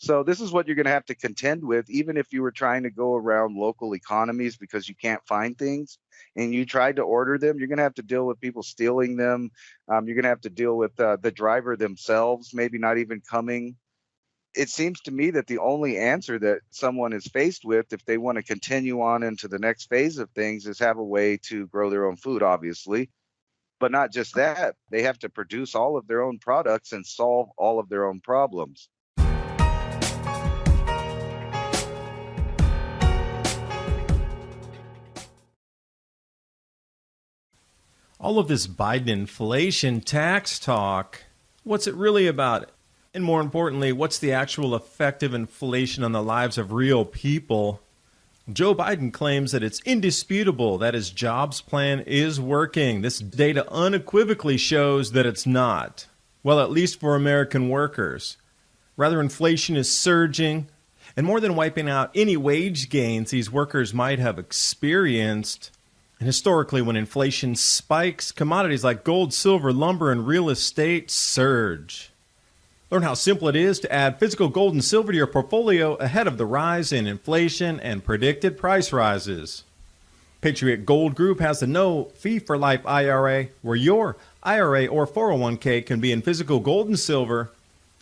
So this is what you're going to have to contend with, even if you were trying to go around local economies because you can't find things and you tried to order them. You're going to have to deal with people stealing them. You're going to have to deal with the driver themselves, maybe not even coming. It seems to me that the only answer that someone is faced with, if they want to continue on into the next phase of things, is have a way to grow their own food, obviously. But not just that, they have to produce all of their own products and solve all of their own problems. All of this Biden inflation tax talk, what's it really about? And more importantly, what's the actual effect of inflation on the lives of real people? Joe Biden claims that it's indisputable that his jobs plan is working. This data unequivocally shows that it's not. Well, at least for American workers. Rather, inflation is surging, and more than wiping out any wage gains these workers might have experienced. And historically, when inflation spikes, commodities like gold, silver, lumber, and real estate surge. Learn how simple it is to add physical gold and silver to your portfolio ahead of the rise in inflation and predicted price rises. Patriot Gold Group has the no fee for life IRA, where your IRA or 401k can be in physical gold and silver,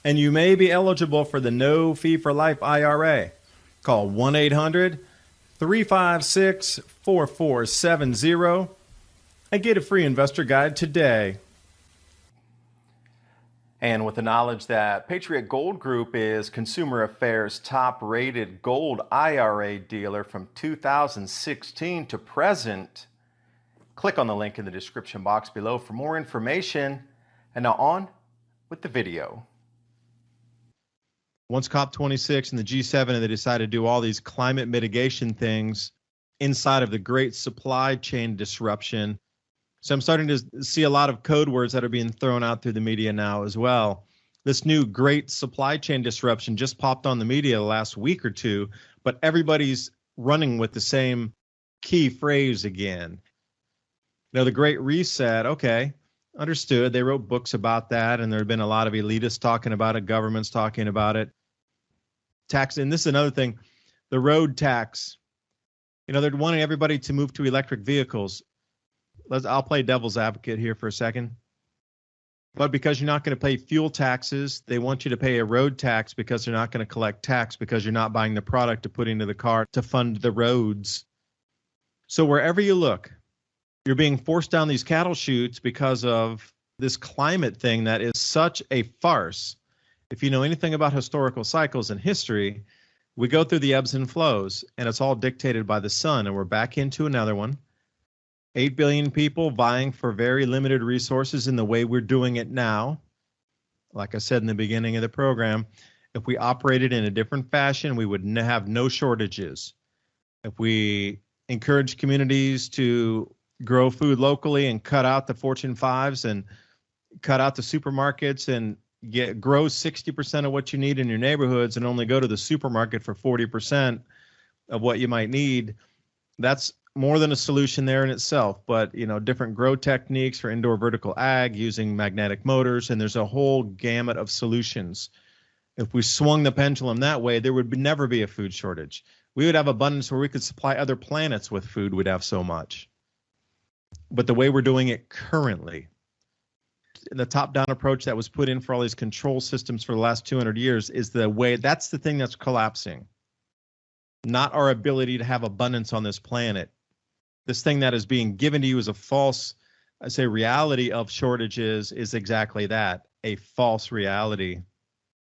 and you may be eligible for the no fee for life IRA. Call 1-800-356-4470 and get a free investor guide today. And with the knowledge that Patriot Gold Group is Consumer Affairs' top-rated gold IRA dealer from 2016 to present, click on the link in the description box below for more information. And now on with the video. Once COP26 and the G7 and they decided to do all these climate mitigation things inside of the great supply chain disruption. So I'm starting to see a lot of code words that are being thrown out through the media now as well. This new great supply chain disruption just popped on the media the last week or two, but everybody's running with the same key phrase again. Now, the Great Reset, okay, understood. They wrote books about that, and there have been a lot of elitists talking about it, governments talking about it. Tax, and this is another thing, the road tax. You know, they're wanting everybody to move to electric vehicles. I'll play devil's advocate here for a second. But because you're not going to pay fuel taxes, they want you to pay a road tax because they're not going to collect tax because you're not buying the product to put into the car to fund the roads. So wherever you look, you're being forced down these cattle chutes because of this climate thing that is such a farce. If you know anything about historical cycles and history, we go through the ebbs and flows, and it's all dictated by the sun, and we're back into another one. 8 billion people vying for very limited resources in the way we're doing it now. Like I said in the beginning of the program, if we operated in a different fashion, we would have no shortages. If we encourage communities to grow food locally and cut out the Fortune 5s and cut out the supermarkets and grow 60% of what you need in your neighborhoods and only go to the supermarket for 40% of what you might need, that's more than a solution there in itself. But, you know, different grow techniques for indoor vertical ag using magnetic motors, and there's a whole gamut of solutions. If we swung the pendulum that way, there would never be a food shortage. We would have abundance where we could supply other planets with food. We'd have so much. But the way we're doing it currently, the top-down approach that was put in for all these control systems for the last 200 years is the way, that's the thing that's collapsing. Not our ability to have abundance on this planet. This thing that is being given to you as a false, I say, reality of shortages is exactly that, a false reality.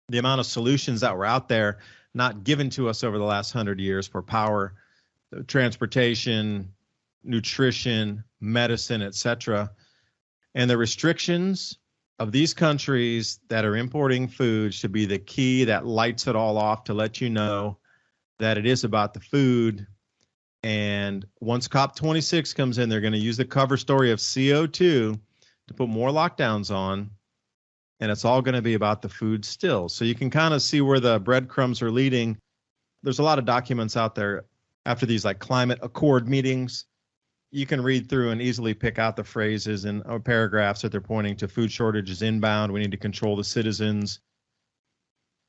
The amount of solutions that were out there, not given to us over the last 100 years for power, transportation, nutrition, medicine, etc., and the restrictions of these countries that are importing food should be the key that lights it all off to let you know that it is about the food. And once COP26 comes in, they're going to use the cover story of CO2 to put more lockdowns on, and it's all going to be about the food still. So you can kind of see where the breadcrumbs are leading. There's a lot of documents out there after these like climate accord meetings. You can read through and easily pick out the phrases and paragraphs that they're pointing to. Food shortages inbound. We need to control the citizens.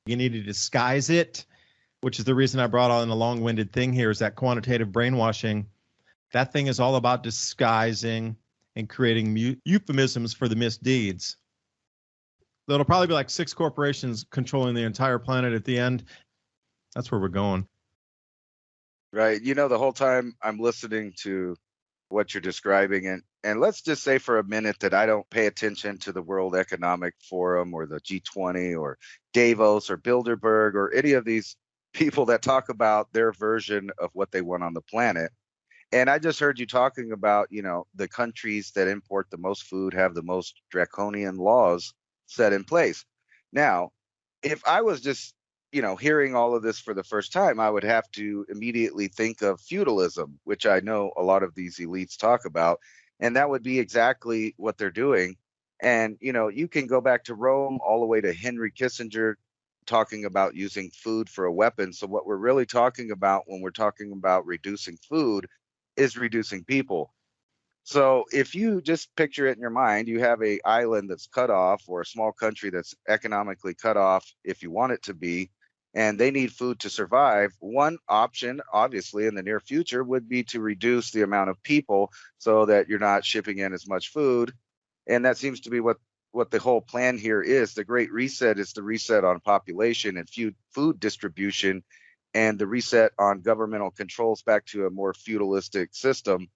You need to disguise it, which is the reason I brought on a long-winded thing here, is that quantitative brainwashing. That thing is all about disguising and creating euphemisms for the misdeeds. There'll probably be like 6 corporations controlling the entire planet at the end. That's where we're going. Right. The whole time I'm listening to what you're describing, and let's just say for a minute that I don't pay attention to the World Economic Forum or the G20 or Davos or Bilderberg or any of these people that talk about their version of what they want on the planet. And I just heard you talking about, the countries that import the most food have the most draconian laws set in place. Now, if I was just, hearing all of this for the first time, I would have to immediately think of feudalism, which I know a lot of these elites talk about. And that would be exactly what they're doing. And, you can go back to Rome all the way to Henry Kissinger talking about using food for a weapon. So what we're really talking about when we're talking about reducing food is reducing people. So if you just picture it in your mind, you have a island that's cut off, or a small country that's economically cut off, if you want it to be, and they need food to survive. One option, obviously, in the near future would be to reduce the amount of people so that you're not shipping in as much food. And that seems to be what the whole plan here is. The Great Reset is the reset on population and food distribution, and the reset on governmental controls back to a more feudalistic system.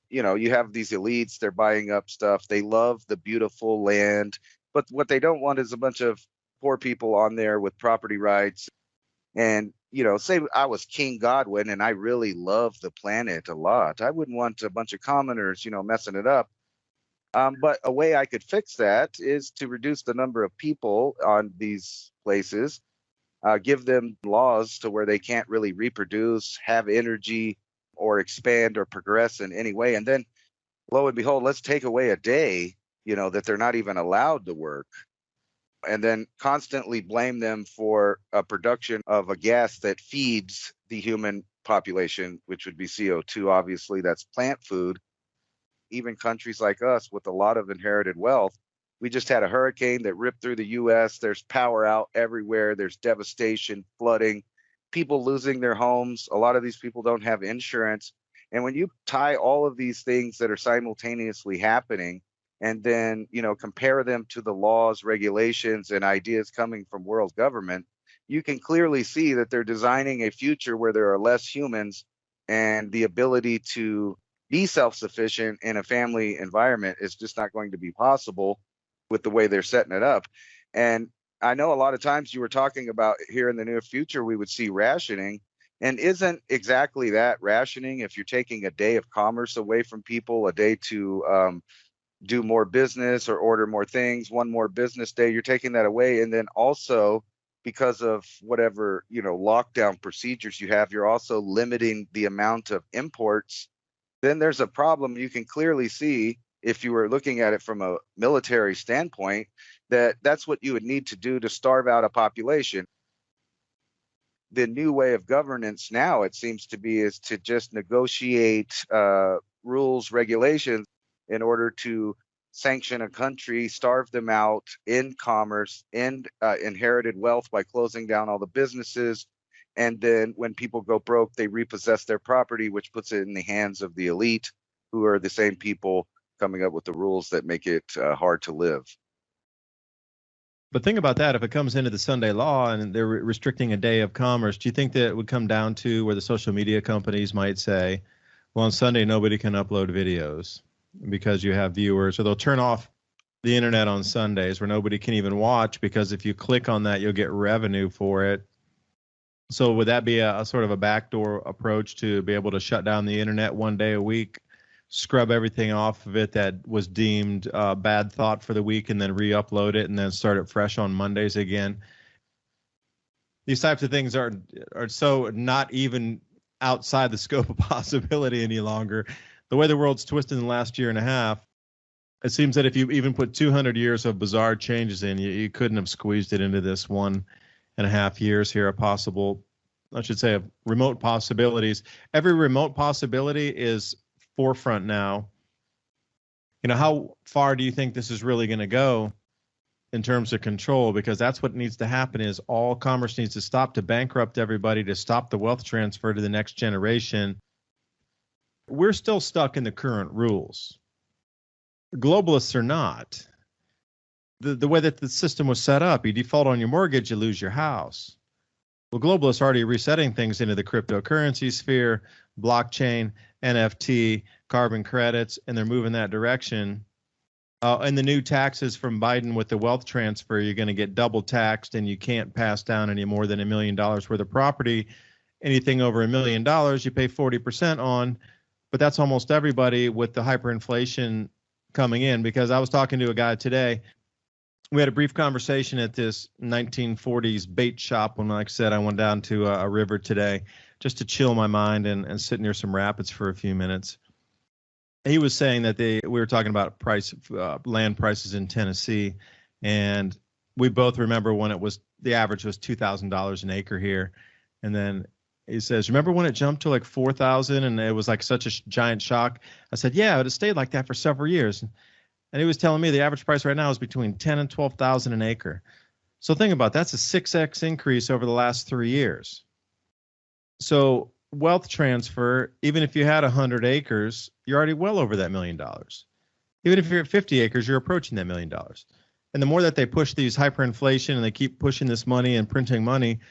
You have these elites, they're buying up stuff. They love the beautiful land, but what they don't want is a bunch of poor people on there with property rights. And, say I was King Godwin and I really love the planet a lot. I wouldn't want a bunch of commoners, messing it up. But a way I could fix that is to reduce the number of people on these places, give them laws to where they can't really reproduce, have energy, or expand or progress in any way. And then, lo and behold, let's take away a day, that they're not even allowed to work. And then constantly blame them for a production of a gas that feeds the human population, which would be CO2. Obviously, that's plant food. Even countries like us with a lot of inherited wealth, we just had a hurricane that ripped through the U.S. There's power out everywhere. There's devastation, flooding, people losing their homes. A lot of these people don't have insurance. And when you tie all of these things that are simultaneously happening and then, compare them to the laws, regulations, and ideas coming from world government, you can clearly see that they're designing a future where there are less humans, and the ability to be self-sufficient in a family environment is just not going to be possible with the way they're setting it up. And I know a lot of times you were talking about here in the near future, we would see rationing. And isn't exactly that rationing? If you're taking a day of commerce away from people, a day to do more business or order more things, one more business day, you're taking that away. And then also, because of whatever, lockdown procedures you have, you're also limiting the amount of imports. Then there's a problem. You can clearly see, if you were looking at it from a military standpoint, that that's what you would need to do to starve out a population. The new way of governance now, it seems to be, is to just negotiate rules, regulations in order to sanction a country, starve them out in commerce, in inherited wealth by closing down all the businesses. And then when people go broke, they repossess their property, which puts it in the hands of the elite, who are the same people coming up with the rules that make it hard to live. But think about that. If it comes into the Sunday law and they're restricting a day of commerce, do you think that it would come down to where the social media companies might say, well, on Sunday, nobody can upload videos because you have viewers, or they'll turn off the internet on Sundays where nobody can even watch, because if you click on that, you'll get revenue for it. So would that be a sort of a backdoor approach to be able to shut down the internet one day a week, scrub everything off of it that was deemed bad thought for the week, and then re-upload it and then start it fresh on Mondays again? These types of things are so not even outside the scope of possibility any longer. The way the world's twisted in the last year and a half, it seems that if you even put 200 years of bizarre changes in, you couldn't have squeezed it into this 1.5 years here, of remote possibilities. Every remote possibility is forefront now. How far do you think this is really going to go? in terms of control, because that's what needs to happen is all commerce needs to stop to bankrupt everybody, to stop the wealth transfer to the next generation. We're still stuck in the current rules. Globalists are not. The way that the system was set up, you default on your mortgage, you lose your house. Well, globalists are already resetting things into the cryptocurrency sphere, blockchain, NFT, carbon credits, and they're moving that direction. And the new taxes from Biden with the wealth transfer, you're going to get double taxed, and you can't pass down any more than $1 million worth of property. Anything over $1 million, you pay 40% on. But that's almost everybody with the hyperinflation coming in, because I was talking to a guy today. We had a brief conversation at this 1940s bait shop when, like I said, I went down to a river today just to chill my mind and sit near some rapids for a few minutes. He was saying that we were talking about land prices in Tennessee, and we both remember when the average was $2,000 an acre here. And then he says, remember when it jumped to like 4,000 and it was like such a giant shock? I said, yeah, but it stayed like that for several years. And he was telling me the average price right now is between 10 and 12,000 an acre. So think about that's a 6x increase over the last 3 years. So wealth transfer, even if you had 100 acres, you're already well over that $1 million. Even if you're at 50 acres, you're approaching that $1 million. And the more that they push these hyperinflation and they keep pushing this money and printing money,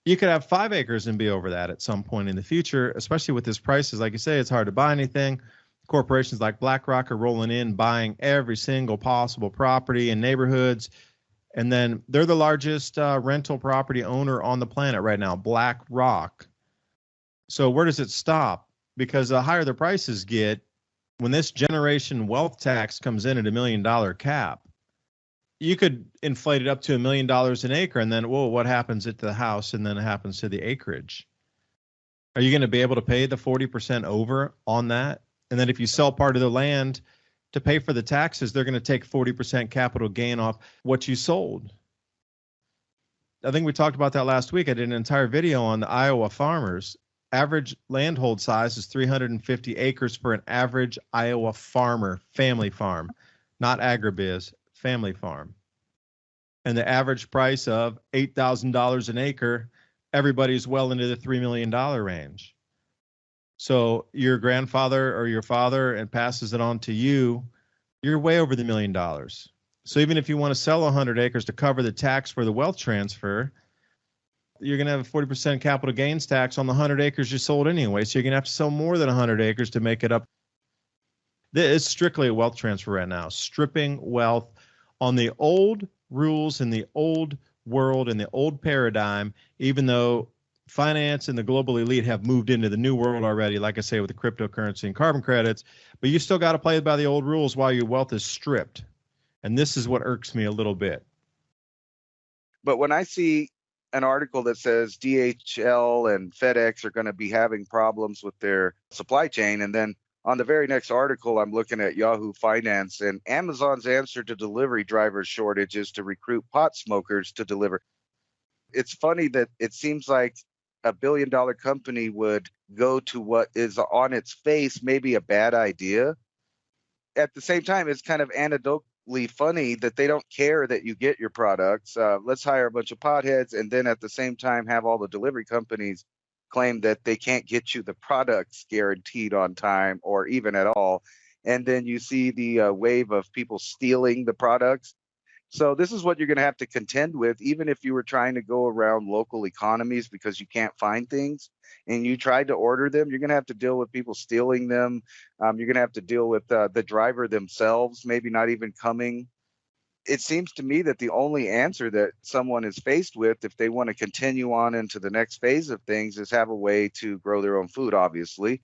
you could have 5 acres and be over that at some point in the future, especially with these prices. Like you say, it's hard to buy anything. Corporations like BlackRock are rolling in, buying every single possible property in neighborhoods. And then they're the largest rental property owner on the planet right now, BlackRock. So where does it stop? Because the higher the prices get, when this generation wealth tax comes in at $1 million cap, you could inflate it up to $1 million an acre. And then, well, what happens to the house? And then it happens to the acreage. Are you going to be able to pay the 40% over on that? And then if you sell part of the land to pay for the taxes, they're going to take 40% capital gain off what you sold. I think we talked about that last week. I did an entire video on the Iowa farmers. Average landhold size is 350 acres for an average Iowa farmer, family farm, not agribiz, family farm. And the average price of $8,000 an acre, everybody's well into the $3 million range. So your grandfather or your father and passes it on to you, you're way over the $1 million. So even if you want to sell 100 acres to cover the tax for the wealth transfer, you're going to have a 40% capital gains tax on the 100 acres you sold anyway. So you're going to have to sell more than 100 acres to make it up. It's strictly a wealth transfer right now, stripping wealth on the old rules in the old world, in the old paradigm, even though finance and the global elite have moved into the new world already, like I say, with the cryptocurrency and carbon credits, but you still got to play by the old rules while your wealth is stripped. And this is what irks me a little bit. But when I see an article that says DHL and FedEx are going to be having problems with their supply chain, and then on the very next article, I'm looking at Yahoo Finance and Amazon's answer to delivery driver shortages to recruit pot smokers to deliver. It's funny that it seems like a $1 billion company would go to what is on its face maybe a bad idea. At the same time, it's kind of anecdotally funny that they don't care that you get your products. Let's hire a bunch of potheads, and then at the same time have all the delivery companies claim that they can't get you the products guaranteed on time or even at all. And then you see the wave of people stealing the products. So this is what you're going to have to contend with, even if you were trying to go around local economies because you can't find things and you tried to order them. You're going to have to deal with people stealing them. You're going to have to deal with the driver themselves, maybe not even coming. It seems to me that the only answer that someone is faced with, if they want to continue on into the next phase of things, is have a way to grow their own food, obviously.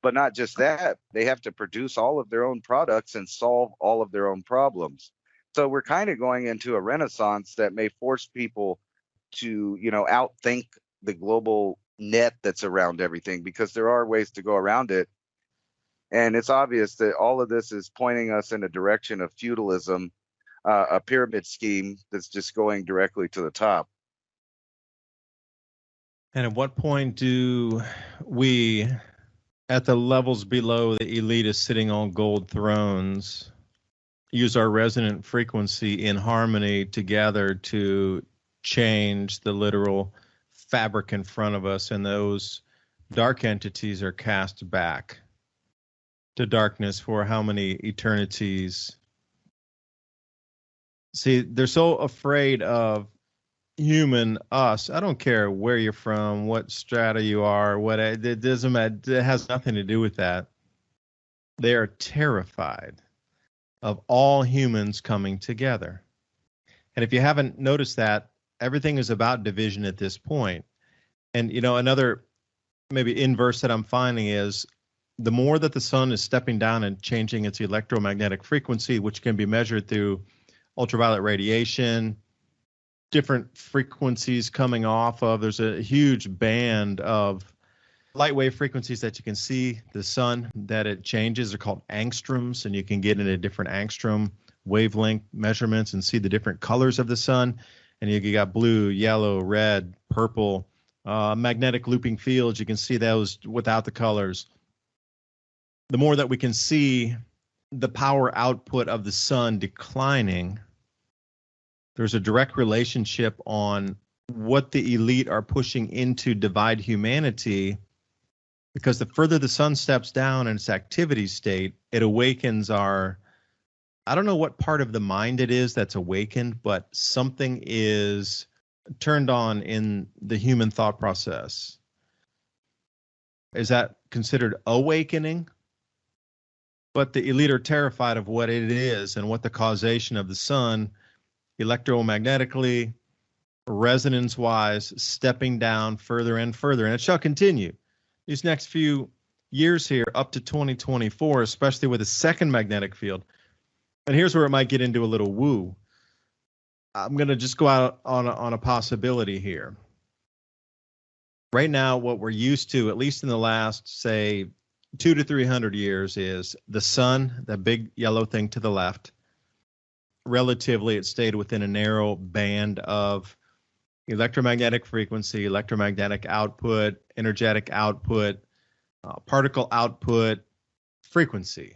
But not just that, they have to produce all of their own products and solve all of their own problems. So we're kind of going into a renaissance that may force people to, outthink the global net that's around everything, because there are ways to go around it. And it's obvious that all of this is pointing us in a direction of feudalism, a pyramid scheme that's just going directly to the top. And at what point do we, at the levels below the elite is sitting on gold thrones, use our resonant frequency in harmony together to change the literal fabric in front of us, and those dark entities are cast back to darkness for how many eternities? See, they're so afraid of human us. I don't care where you're from, what strata you are, what it doesn't matter. It has nothing to do with that. They are terrified of all humans coming together. And if you haven't noticed that, everything is about division at this point. And, you know, another maybe inverse that I'm finding is the more that the sun is stepping down and changing its electromagnetic frequency, which can be measured through ultraviolet radiation, different frequencies coming off of, there's a huge band of light wave frequencies that you can see the sun that it changes. They're called angstroms, and you can get into different angstrom wavelength measurements and see the different colors of the sun. And you got blue, yellow, red, purple, magnetic looping fields. You can see those without the colors. The more that we can see the power output of the sun declining, there's a direct relationship on what the elite are pushing into divide humanity, because the further the sun steps down in its activity state, it awakens our, I don't know what part of the mind it is that's awakened, but something is turned on in the human thought process. Is that considered awakening? But the elite are terrified of what it is and what the causation of the sun, electromagnetically, resonance-wise, stepping down further and further. And it shall continue these next few years here up to 2024, especially with a second magnetic field. And here's where it might get into a little woo. I'm going to just go out on a possibility here. Right now, what we're used to, at least in the last, say, 200 to 300 years, is the sun, that big yellow thing to the left. Relatively, it stayed within a narrow band of electromagnetic frequency, electromagnetic output, energetic output, particle output, frequency.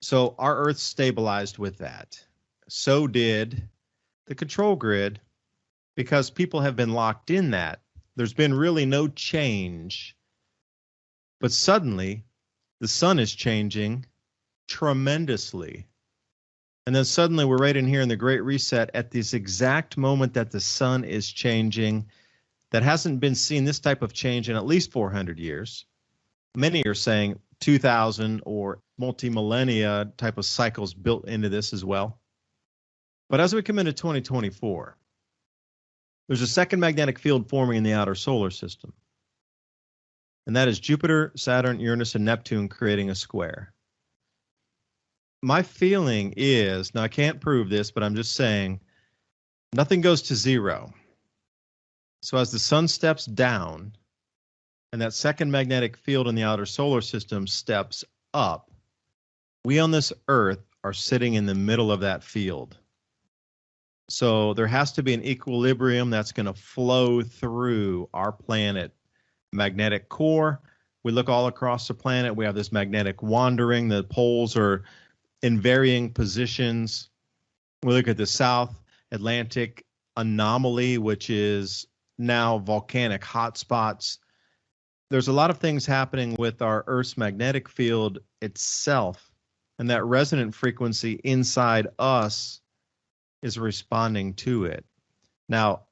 So our Earth stabilized with that. So did the control grid, because people have been locked in that. There's been really no change. But suddenly, the sun is changing tremendously. And then suddenly we're right in here in the Great Reset at this exact moment that the sun is changing. That hasn't been seen, this type of change, in at least 400 years. Many are saying 2,000 or multi-millennia type of cycles built into this as well. But as we come into 2024, there's a second magnetic field forming in the outer solar system. And that is Jupiter, Saturn, Uranus, and Neptune creating a square. My feeling is, now I can't prove this, but I'm just saying, nothing goes to zero. So as the sun steps down and that second magnetic field in the outer solar system steps up, we on this Earth are sitting in the middle of that field. So there has to be an equilibrium that's going to flow through our planet magnetic core. We look all across the planet. We have this magnetic wandering. The poles are in varying positions. We look at the South Atlantic anomaly, which is now volcanic hotspots. There's a lot of things happening with our Earth's magnetic field itself, and that resonant frequency inside us is responding to it. Now,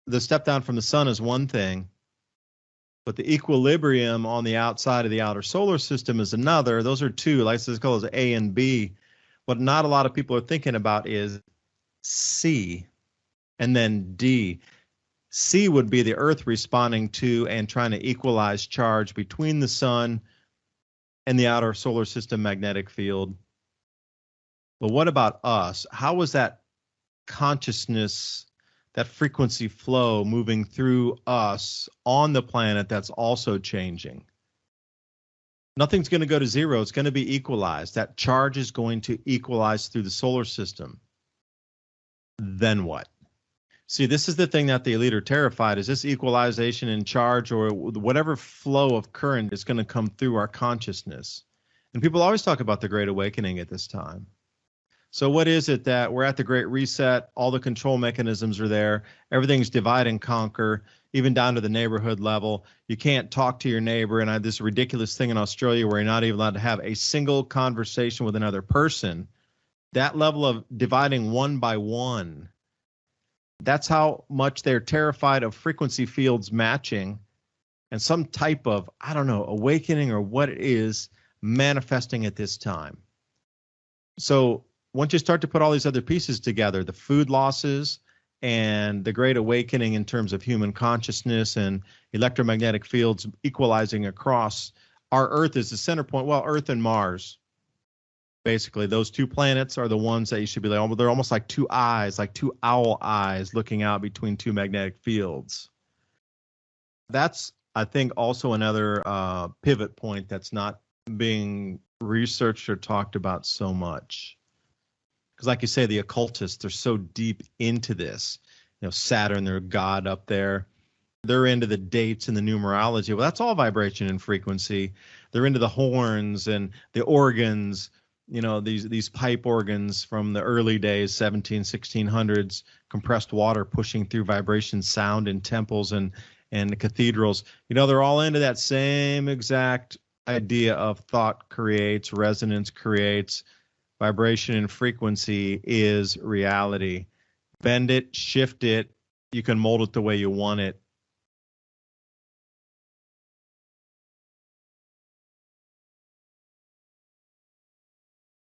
the step down from the sun is one thing, but the equilibrium on the outside of the outer solar system is another. Those are two, like this called as A and B. What not a lot of people are thinking about is C and then D. C would be the Earth responding to and trying to equalize charge between the sun and the outer solar system magnetic field. But what about us? How was that consciousness, that frequency flow moving through us on the planet that's also changing? Nothing's going to go to zero. It's going to be equalized. That charge is going to equalize through the solar system. Then what? See, this is the thing that the elite are terrified, is this equalization in charge or whatever flow of current is going to come through our consciousness. And people always talk about the Great Awakening at this time. So what is it that we're at the Great Reset? All the control mechanisms are there. Everything's divide and conquer, even down to the neighborhood level. You can't talk to your neighbor. And I had this ridiculous thing in Australia where you're not even allowed to have a single conversation with another person. That level of dividing one by one, that's how much they're terrified of frequency fields matching and some type of, I don't know, awakening or what it is manifesting at this time. So once you start to put all these other pieces together, the food losses and the great awakening in terms of human consciousness and electromagnetic fields equalizing across, our Earth is the center point. Well, Earth and Mars, basically, those two planets are the ones that you should be like, they're almost like two eyes, like two owl eyes looking out between two magnetic fields. That's, I think, also another pivot point that's not being researched or talked about so much. Because like you say, the occultists, they're so deep into this. Saturn, their god up there. They're into the dates and the numerology. Well, that's all vibration and frequency. They're into the horns and the organs, these pipe organs from the early days, 1600s, compressed water pushing through vibration sound in temples and the cathedrals. They're all into that same exact idea of thought creates, resonance creates. Vibration and frequency is reality. Bend it, shift it. You can mold it the way you want it.